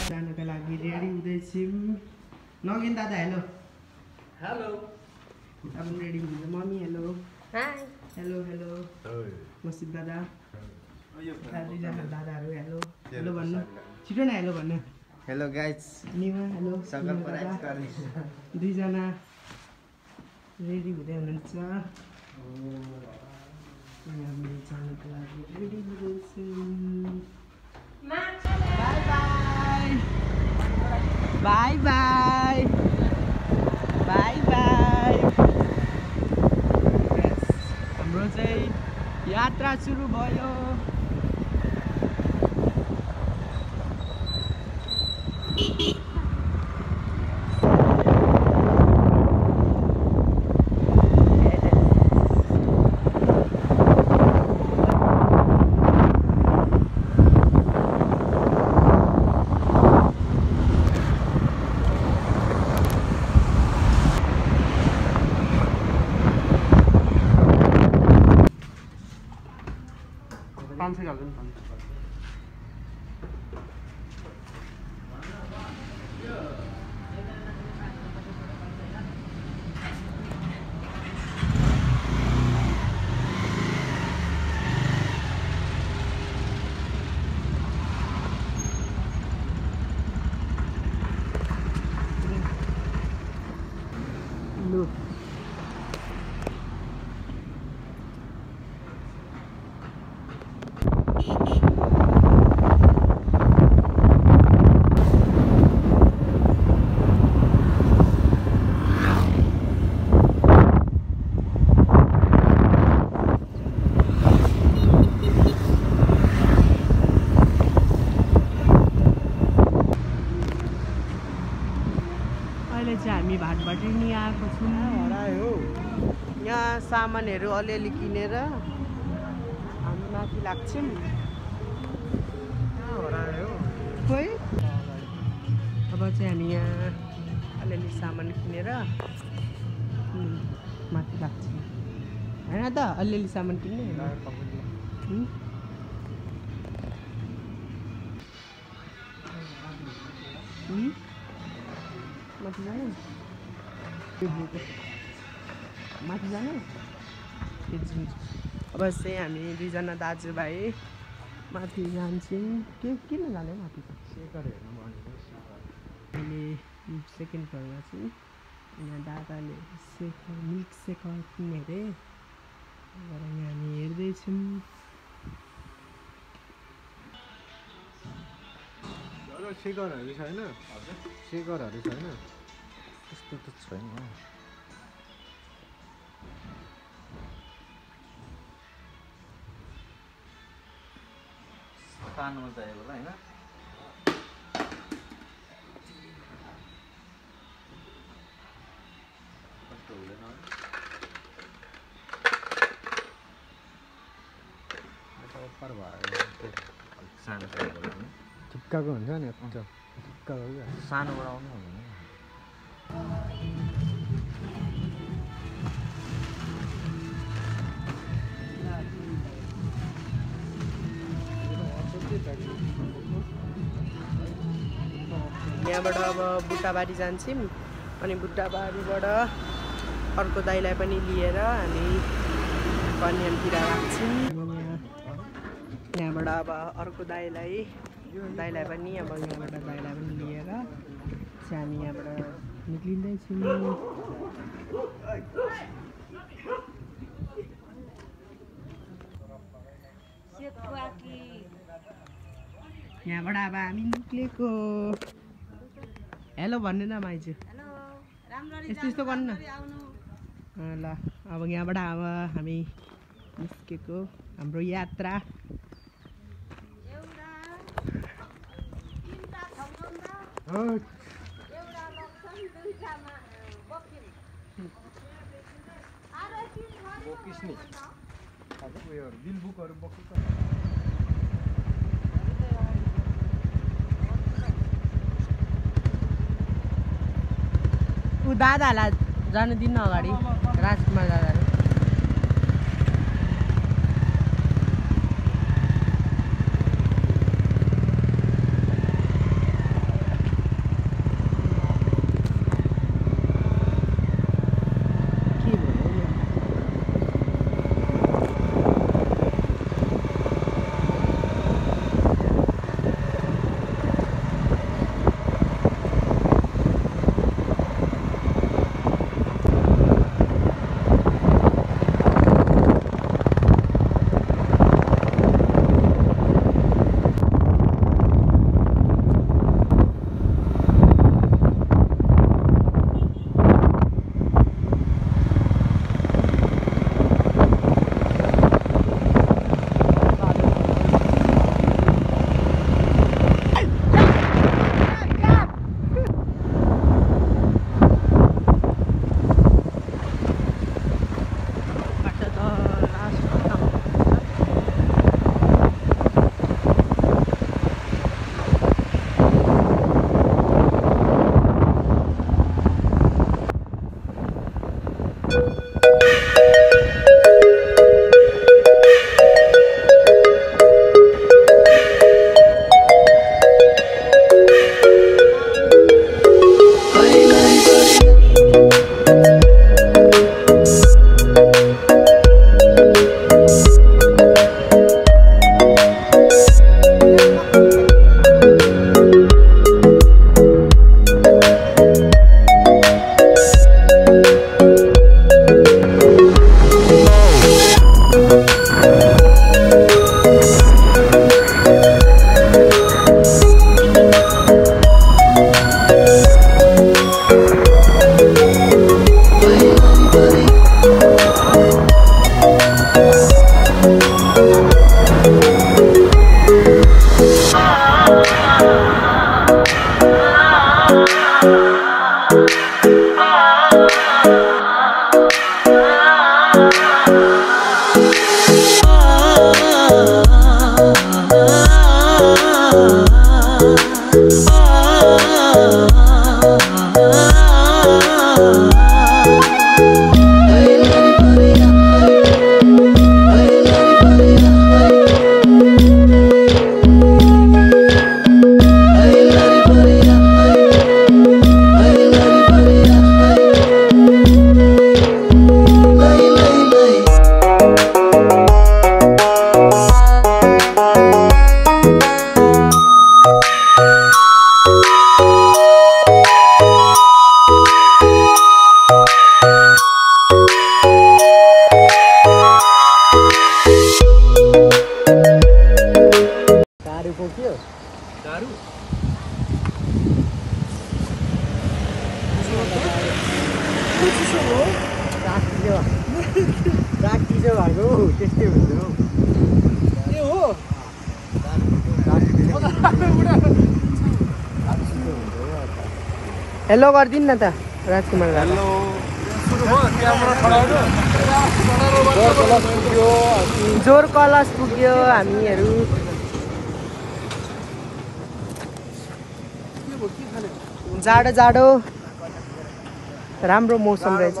जानका लागि रेडी हुँदैछौँ। नगिन दादा हेलो हेलो। अब रेडी हुन्छ mummy hello hi hello hello मसित दादा दुईजना दादाहरू हेलो हेलो भन्नु छिटो न हेलो भन्नु हेलो गाइस निमा हेलो दुईजना रेडी हुँदै हुनुहुन्छ। हामी जानका लागि रेडी हुँदैछौँ। Bye bye bye bye. हाम्रो चाहिँ यात्रा सुरु भयो। हामी भाटभटेनी आएको छौँ। यहाँ सामानहरू अलिअलि किनेर हामी माथि लाग्छौँ। खोइ अब चाहिँ हामी यहाँ अलिअलि सामान किनेर माथि लाग्छौँ होइन त अलिअलि सामान किन्ने माथि जाने माथि जाने अब चाहिँ हामी दुईजना दाजुभाइ माथि जान्छौँ। के किन जाने माथि त सेकर हेर्नु अहिले सेकेन्ड फ्लोरमा चाहिँ यहाँ दादाले सेकर मिल्क सेकर किने अरे यहाँ हामी हेर्दैछौँ। सेकरहरू छैन सेकरहरू छैन त्यस्तो त छैन। सानो चाहियो होला होइन कस्तो हुँदैन अप्पर भयो सानो चाहियो होला ठिक्काको हुन्छ नि ठिक्काको सानोबाट आउनु हुँदैन। यहाँबाट अब बुट्टाबारी जान्छौँ अनि बुट्टाबारीबाट अर्को दाइलाई पनि लिएर हामी कन्यामतिर राख्छौँ। यहाँबाट अब अर्को दाइलाई पनि अब यहाँबाट दाइलाई पनि लिएर चाहिँ हामी यहाँबाट निक्लिँदैछौँ। यहाँबाट अब हामी निक्लेको हेलो भन्नु न माइजू यस्तो यस्तो गर्नु न ल। अब यहाँबाट अब हामी निस्केको हाम्रो यात्रा। ऊ दादालाई जानु दिन्न अगाडि, राजकुमार दादाले। हेलो गरिदिनु न त राजकुमार दादा। जोर कलश पुग्यो हामीहरू। जाडो जाडो राम्रो मौसम रहेछ।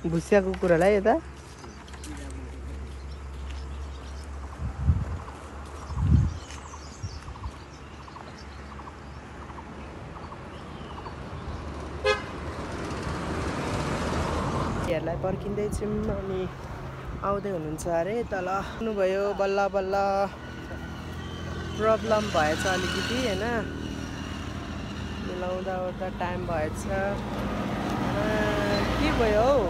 भुसिया कुकुरलाई यता लाई पर्खिँदैछौँ अनि आउँदै हुनुहुन्छ अरे तल आउनुभयो बल्ल बल्ल प्रब्लम भएछ अलिकति हैन मिलाउँदा ओर्दा टाइम भएछ के भयो हौ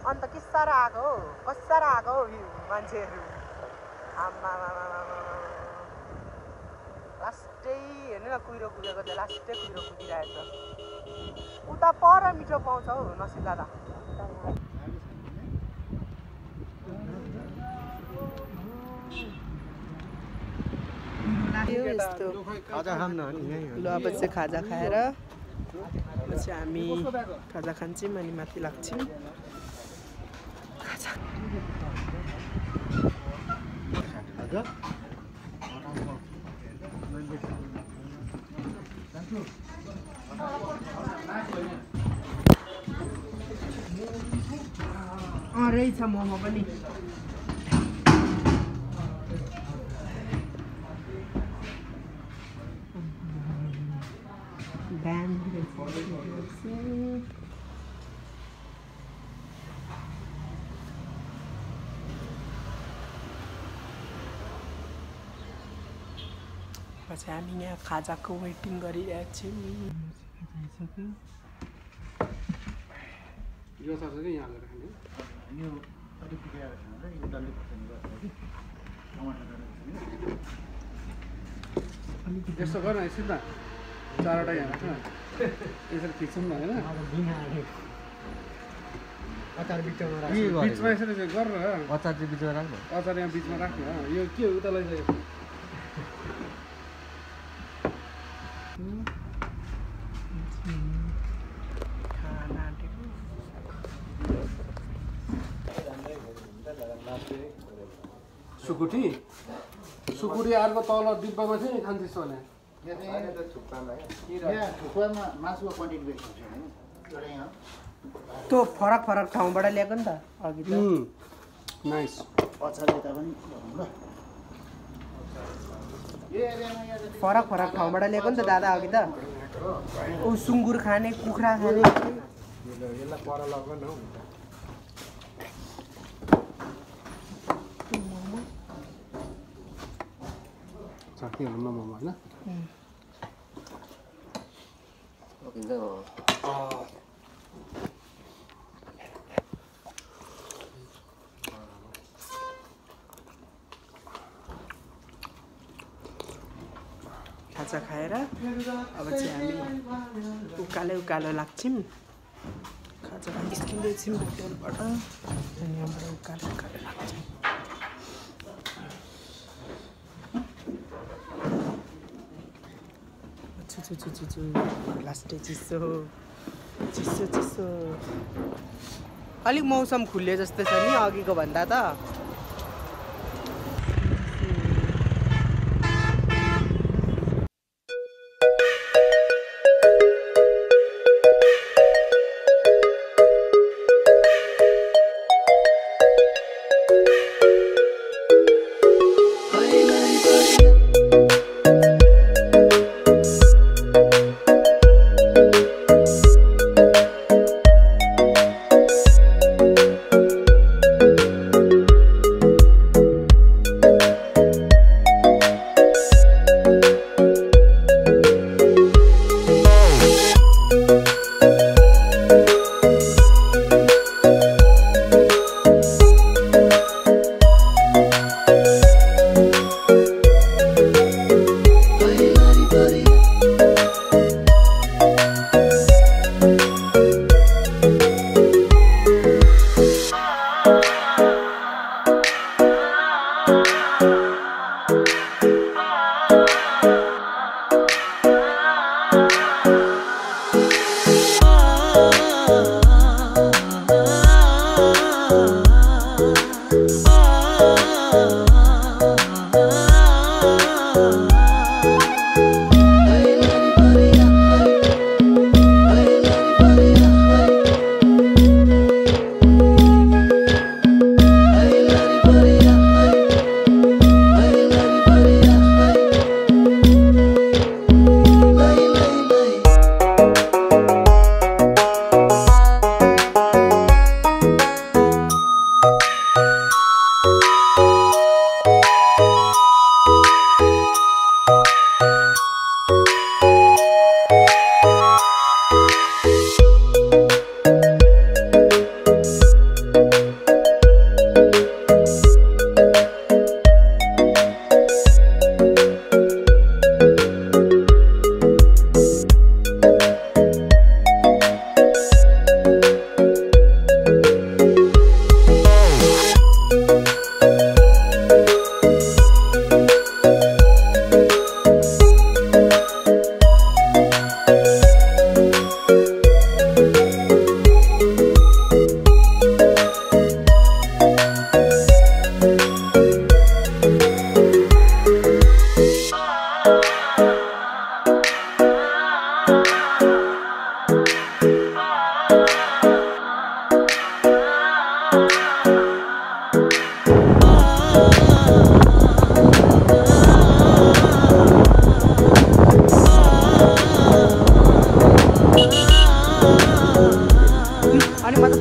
अन्त किसारा आएको हो कसारा आएको हो मान्छेहरू लास्टै हेर्नु न कुहिरो कुदेको थियो लास्टै कुहिरो कुदिरहेछ उता पर मिठो पाउँछ हौ नसिब दादा यस्तो ल अब चाहिँ खाजा खाएर पछि हामी खाजा खान्छौँ अनि माथि लाग्छौँ खाजा रहेछ मोमो पनि पछि हामी यहाँ खाजाको वेटिङ गरिरहेको छौँ यस्तो गर न एकछिन न चारवटा यहाँ राख न यसरी खिच्छौँ न होइन अचार बिचमा राख बिचमा यसरी गर न अचार चाहिँ बिचमा राख्नु अचार यहाँ बिचमा राख्नु यो के हो उता लैजायो सुकुटी सुकुटी अर्को तल डिब्बामा चाहिँ खान्थेछ भने त्यो फरक फरक ठाउँबाट ल्याएको नि त अघि त नाइस फरक फरक ठाउँबाट ल्याएको नि त दादा अघि त ऊ सुँगुर खाने कुखुरा खाने यसलाई पर लग न साथीहरूमा मोमो होइन खाजा खाएर अब चाहिँ हामी उकालो लाग्छौँ खाजा निस्किँदैछौँ होटेलबाट अनि यहाँबाट उकालो लाग्छौँ लास्टै चिसो अलिक मौसम खुल्यो जस्तो छ नि अघिको भन्दा त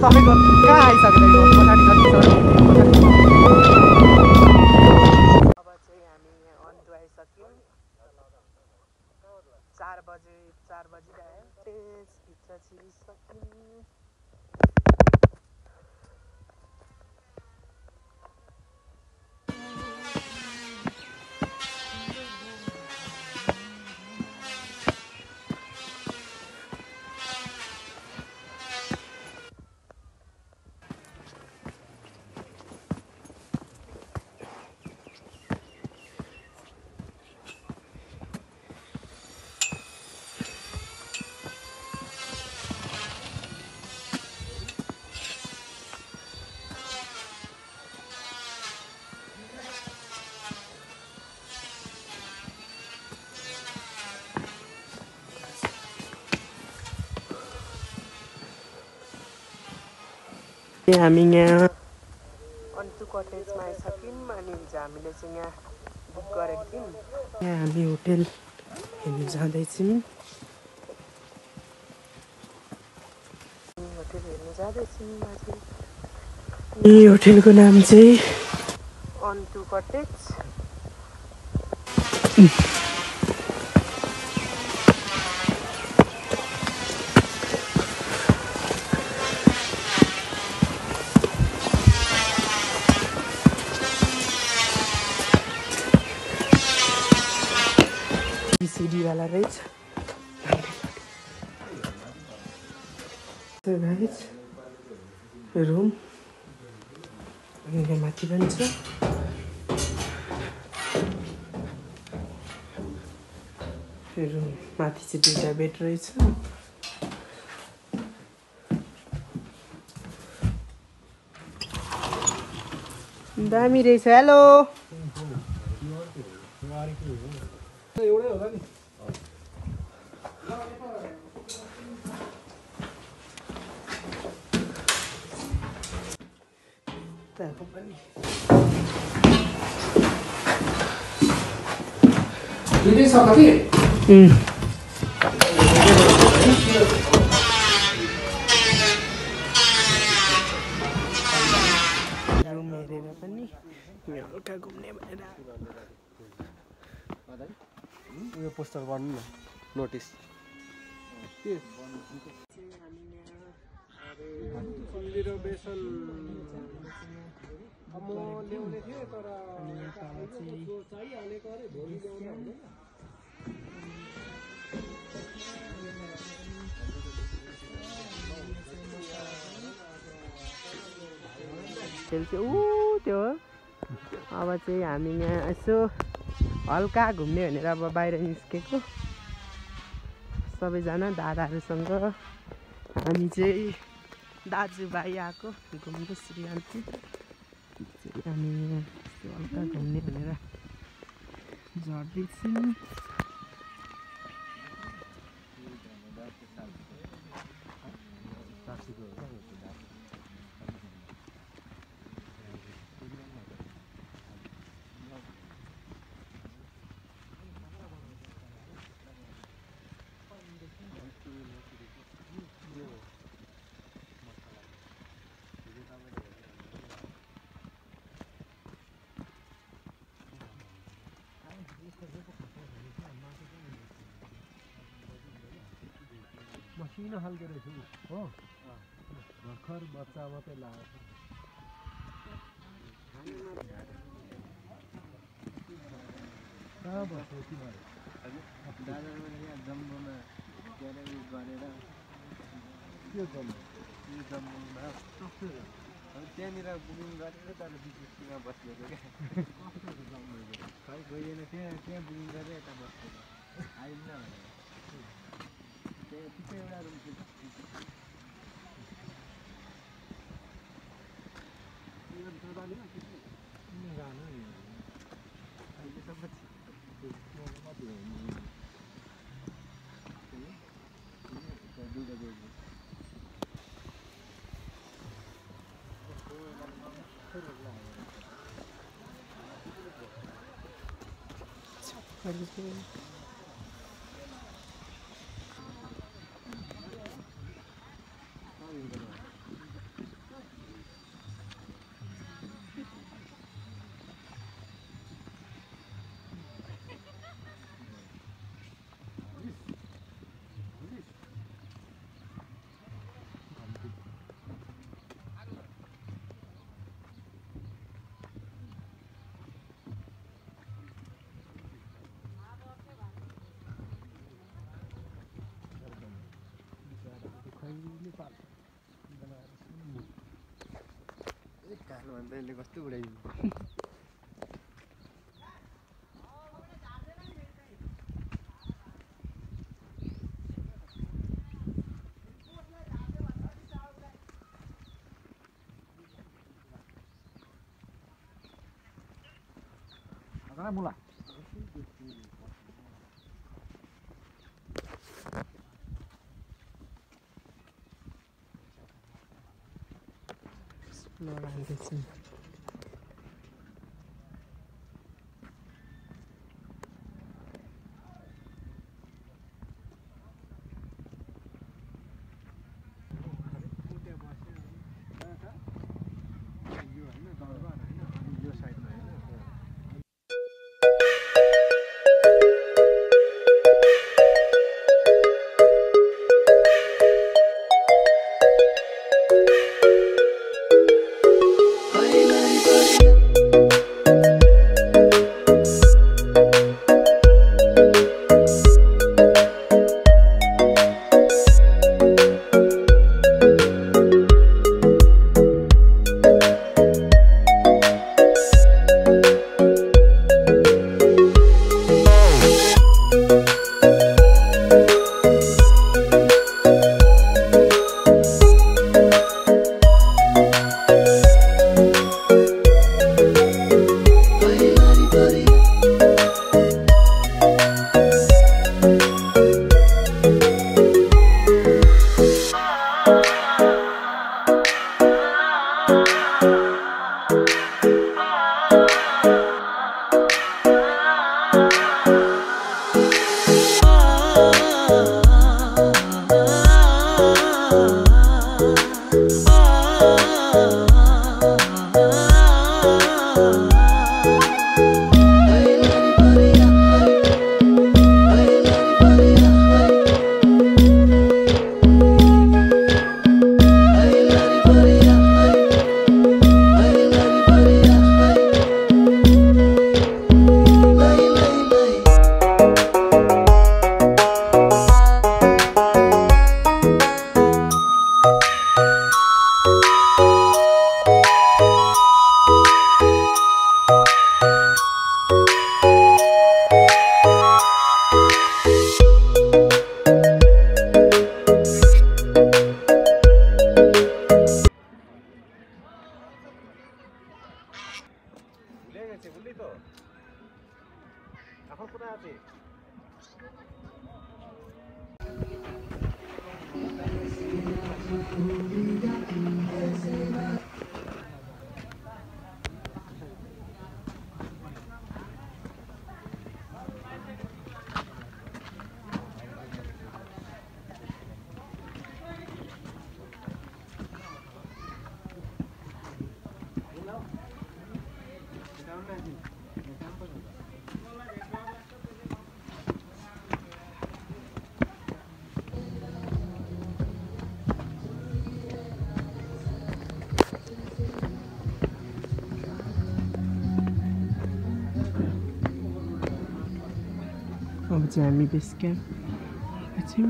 तपाईँको कहाँ आइसकेको पछाडि अब चाहिँ हामी अन्त आइसक्यौँ 4 बजिरह्यो भित्र छिरिसक्यौँ हामी यहाँ अन्टु कटेजमा आइसक्यौँ अनि हिजो हामीले चाहिँ यहाँ बुक गरेको थियौँ यहाँ हामी होटेल हेर्नु जाँदैछौँ यी होटेलको नाम चाहिँ अन्टु कटेज सीडी वाला रहेछ रुम अनि यहाँ माथि पनि छ रुम माथि चाहिँ 2टा बेड रहेछ दामी रहेछ हेलो एउटै होला नि ताको पनि दुईटै छ कति रुम हेरेर पनि हल्का घुम्ने भनेर यो पोस्टर गर्नु न नोटिस बेसन म ल्याउने थिएँ तर चाहिहालेको अरे भोलि ल्याउने हुँदैन होस्टेल चाहिँ ऊ त्यो हो। अब चाहिँ हामी यहाँ यसो हल्का घुम्ने भनेर अब बाहिर निस्केको सबैजना दादाहरूसँग। हामी चाहिँ दाजुभाइ आएको घुम्नु श्रीयान्ती हामी यहाँ हल्का घुम्ने भनेर झर्दैछौँ। मसिनो खालको रहेछ हो भर्खर बच्चा मात्रै लाग्यो। कहाँ बस्यो तिमीहरू? दादाले यहाँ जम्बोमा गरेर के जम्बो यो जम्बोमा त्यहाँनिर बुकिङ गरेर तर बिचमा बसेको क्या खै गइएन त्यहाँ बुकिङ गरेर यता बसेको आइन्न भनेर त्यहाँ एउटा रुम कालो भन्दा यसले कस्तो उडाइदियो। मुला Lorandessin. হয়েছে বুঝলি তো এখন কোথায় আছে अब चाहिँ हामी बेस क्याम्प एकछिन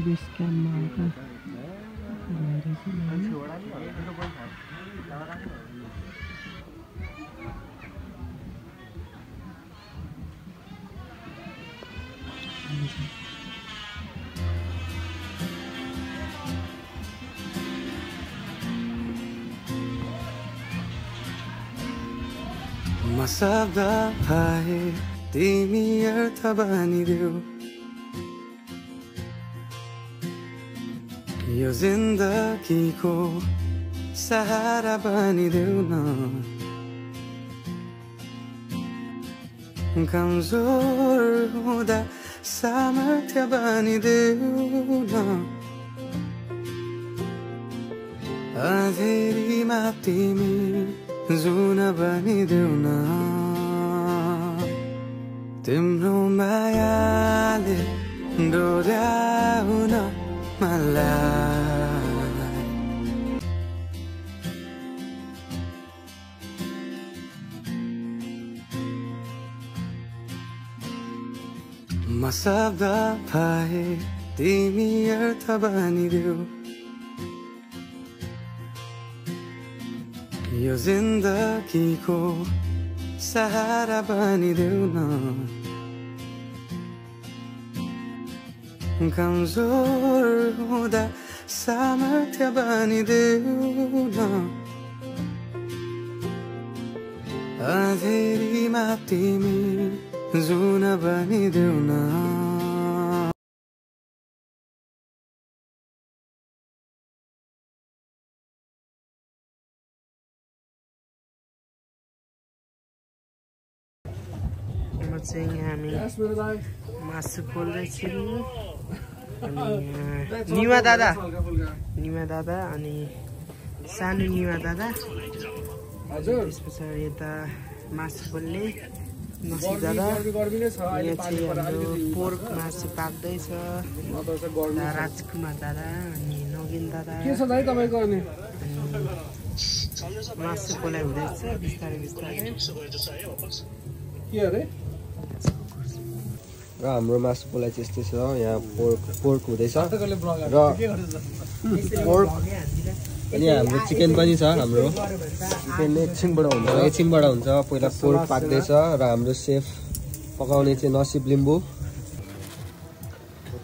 बेस क्याम्पमा आएको म शब्द भए तिमी अर्थ बनिदेऊ यो जिन्दगीको सहारा बनिदेऊ न कमजोर हुँदा सामर्थ्य बनिदेऊ न अँधेरीमा तिमी जुन बनिदेऊ न तिम्रो मायाले डोर्याउन मलाई म शब्द भए तिमी अर्थ बनिदेऊ यो जिन्दगीको सहारा बनिदेऊ न कमजोर हुँदा सामर्थ्य बनिदेऊ न अँधेरीमा तिमी जुन बनिदेऊ न चाहिँ हामी मासु पोल्दैछौँ अनि निमा दादा अनि सानो निमा दादा त्यस पछाडि यता मासु पोल्ने नसी दादा यहाँ चाहिँ हाम्रो पोर्क मासु पाक्दैछ राजकुमार दादा अनि नगिन दादा मासु पोलाइ हुँदैछ बिस्तारै बिस्तारै र हाम्रो मासु पोलाइ चाहिँ यस्तै छ यहाँ पोर्क हुँदैछ र पोर्क अनि हाम्रो चिकन पनि छ हाम्रो चिकन एकछिनबाट हुन्छ पहिला पोर्क पाक्दैछ र हाम्रो सेफ पकाउने चाहिँ नसिब लिम्बू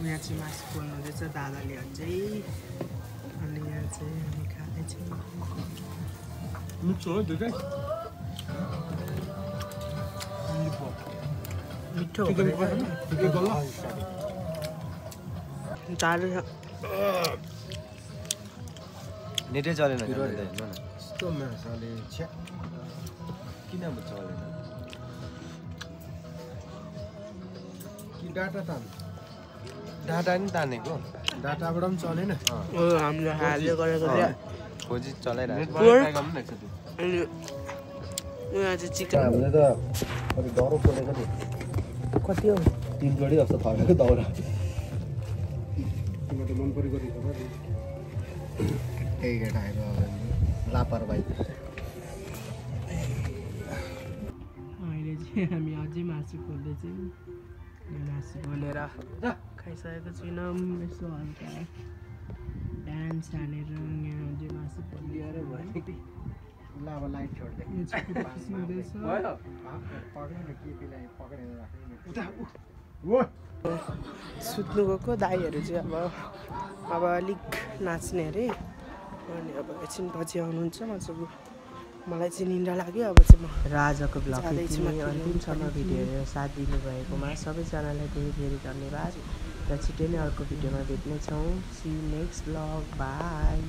यहाँ चाहिँ मासु पोल्नु हुँदैछ दादाले अझै अनि यहाँ चाहिँ हामी खाँदैछौँ मिठो नेटै चलेन यस्तो माछाले किन चलेन कि डाटा नि तानेको डाटाबाट पनि चलेन हाम्रो हालले गरेको खोजी चलाइरहेको यहाँ चाहिँ चिकन हामीले त अलि डह्रो पोलेको नि कति हो 3 जोडी जस्तो थपेको दाउरा मन परेको त्यही केटा आएर लापरवाही अहिले चाहिँ हामी अझै मासु पोल्दैछौँ मासु पोलेर खाइसकेको छुइनौँ यसो हल्का डान्स हानेर यहाँ जे मासु क्लियर भयो ल अब लाइट छोड्दै हुँदैछ पक्रेन केपीलाई पक्रेर राख्नु सुत्नु गएको दाईहरू चाहिँ अब अलिक नाच्ने अरे अनि अब एकछिन पछि आउनुहुन्छ मजाको मलाई चाहिँ निन्द्रा लाग्यो अब चाहिँ म र आजको भ्लग अन्तिमसम्म भिडियो हेरेर साथ दिनुभएकोमा सबैजनालाई धेरै धेरै धन्यवाद र छिट्टै नै अर्को भिडियोमा भेट्नेछौँ see you next vlog by